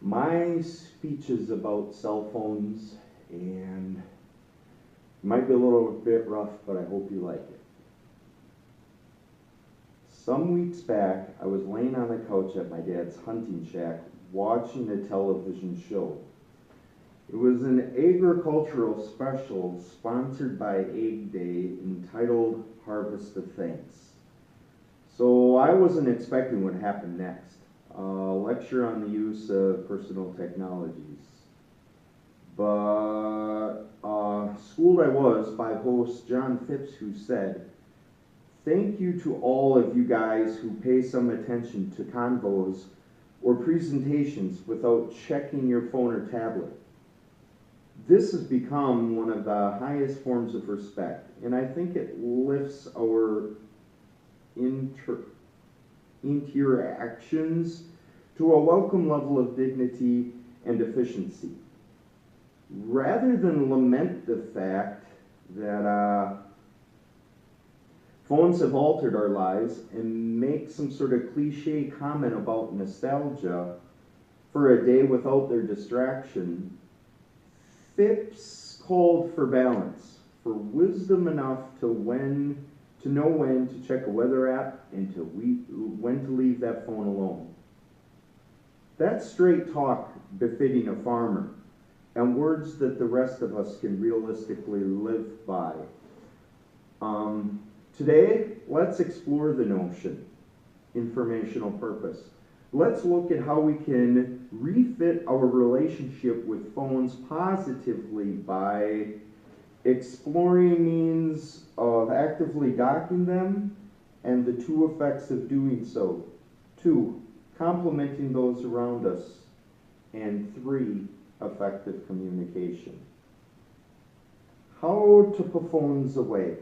My speech is about cell phones and it might be a little bit rough, but I hope you like it. Some weeks back, I was laying on the couch at my dad's hunting shack watching a television show. It was an agricultural special sponsored by Egg Day entitled Harvest of Thanks. So I wasn't expecting what happened next. A lecture on the use of personal technologies. But schooled I was by host John Phipps, who said, "Thank you to all of you guys who pay some attention to convos or presentations without checking your phone or tablet. This has become one of the highest forms of respect, and I think it lifts our interactions to a welcome level of dignity and efficiency. Rather than lament the fact that phones have altered our lives and make some sort of cliche comment about nostalgia for a day without their distraction, Phipps called for balance, for wisdom enough to know when to check a weather app and when to leave that phone alone. That's straight talk befitting a farmer, and words that the rest of us can realistically live by. Today, let's explore the notion, informational purpose. Let's look at how we can refit our relationship with phones positively by exploring means of actively docking them and the two effects of doing so. 2, complimenting those around us. And 3, effective communication. How to put phones away.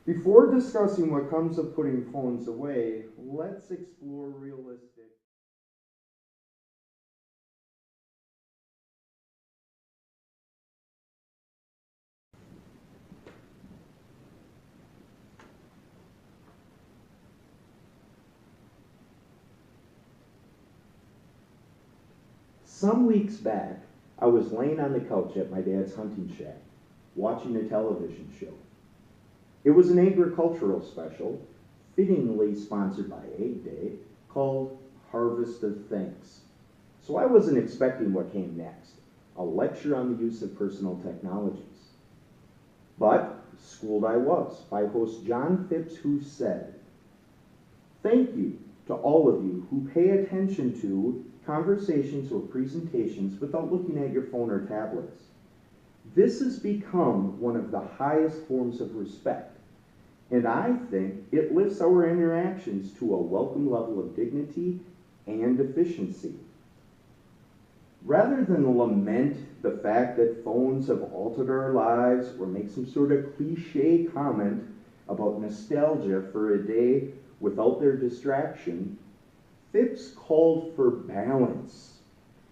Before discussing what comes of putting phones away, let's explore realistic. Some weeks back, I was laying on the couch at my dad's hunting shack, watching a television show. It was an agricultural special, fittingly sponsored by Egg Day, called Harvest of Thanks. So I wasn't expecting what came next, a lecture on the use of personal technologies. But schooled I was by host John Phipps, who said, "Thank you to all of you who pay attention to conversations or presentations without looking at your phone or tablets. This has become one of the highest forms of respect, and I think it lifts our interactions to a welcome level of dignity and efficiency. Rather than lament the fact that phones have altered our lives or make some sort of cliche comment about nostalgia for a day without their distraction, Phipps called for balance,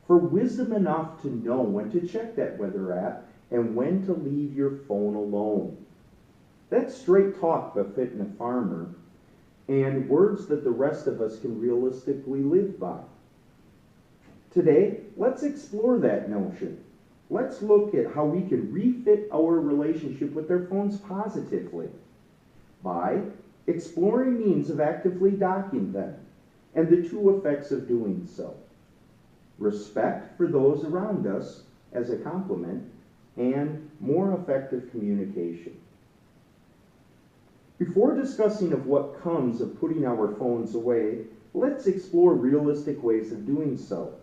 for wisdom enough to know when to check that weather app and when to leave your phone alone. That's straight talk befitting a farmer, and words that the rest of us can realistically live by. Today, let's explore that notion. Let's look at how we can refit our relationship with their phones positively by exploring means of actively docking them and the two effects of doing so. Respect for those around us as a compliment, and more effective communication. Before discussing of what comes of putting our phones away, let's explore realistic ways of doing so.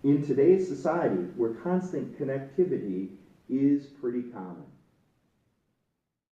In today's society, where constant connectivity is pretty common.